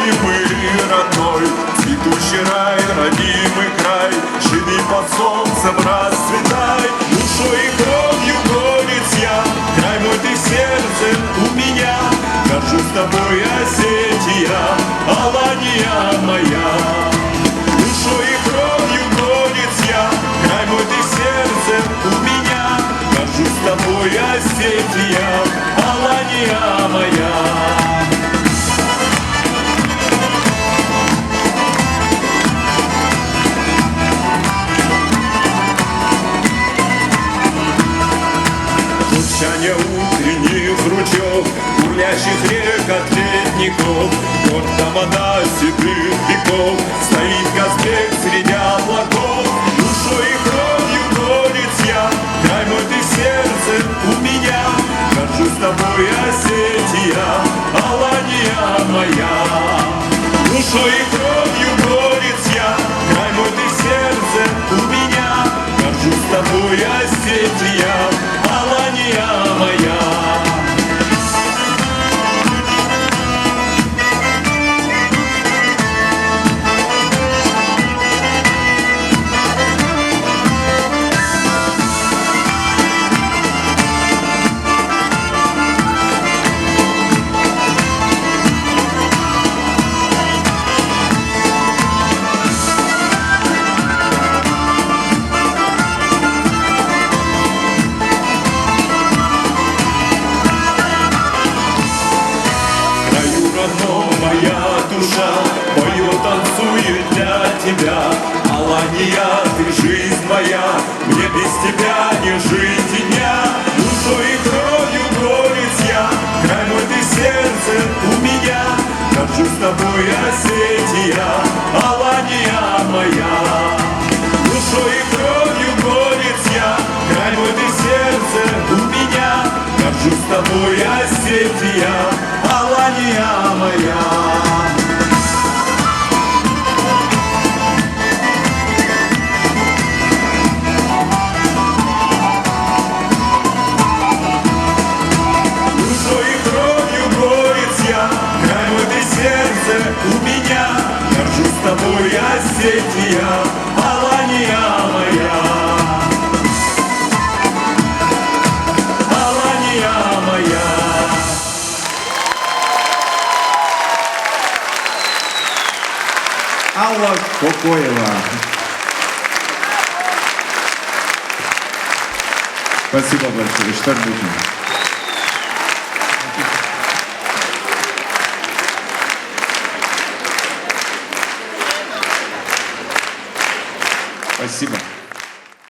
любимый родной, цветущий рай, родимый край, живи под солнцем, расцветай. Душой и кровью горец я, край мой ты сердцем у меня. Горжусь тобой, Осетия, Алания моя. Душой и кровью горец я, край мой ты сердцем у меня. Горжусь тобой, Осетия, Алания моя. Журчание утренних ручьев, бурлящих рек от ледников, гор вода седых веков, стоит Казбек среди облаков. Душой и кровью горец я, край мой ты сердцем у меня. Горжусь тобой, Осетия, Алания моя. Душой и кровью горец я, край мой ты сердцем у меня. Горжусь тобой, Осетия, Алания моя. Моя душа поет, танцует для тебя. Алания, ты жизнь моя, мне без тебя не жить и дня. Душой и кровью горец я, край мой ты сердцем у меня. Горжусь тобой, Осетия, Алания моя. Душой и кровью горец я, край мой ты сердцем у меня. Горжусь тобой, Осетия, Алания моя. Душой и кровью горец я, край мой ты сердце у меня. Горжусь тобой, Осетия, Алания моя. Алания моя. Алла Кокоева. Спасибо большое. Что-нибудь.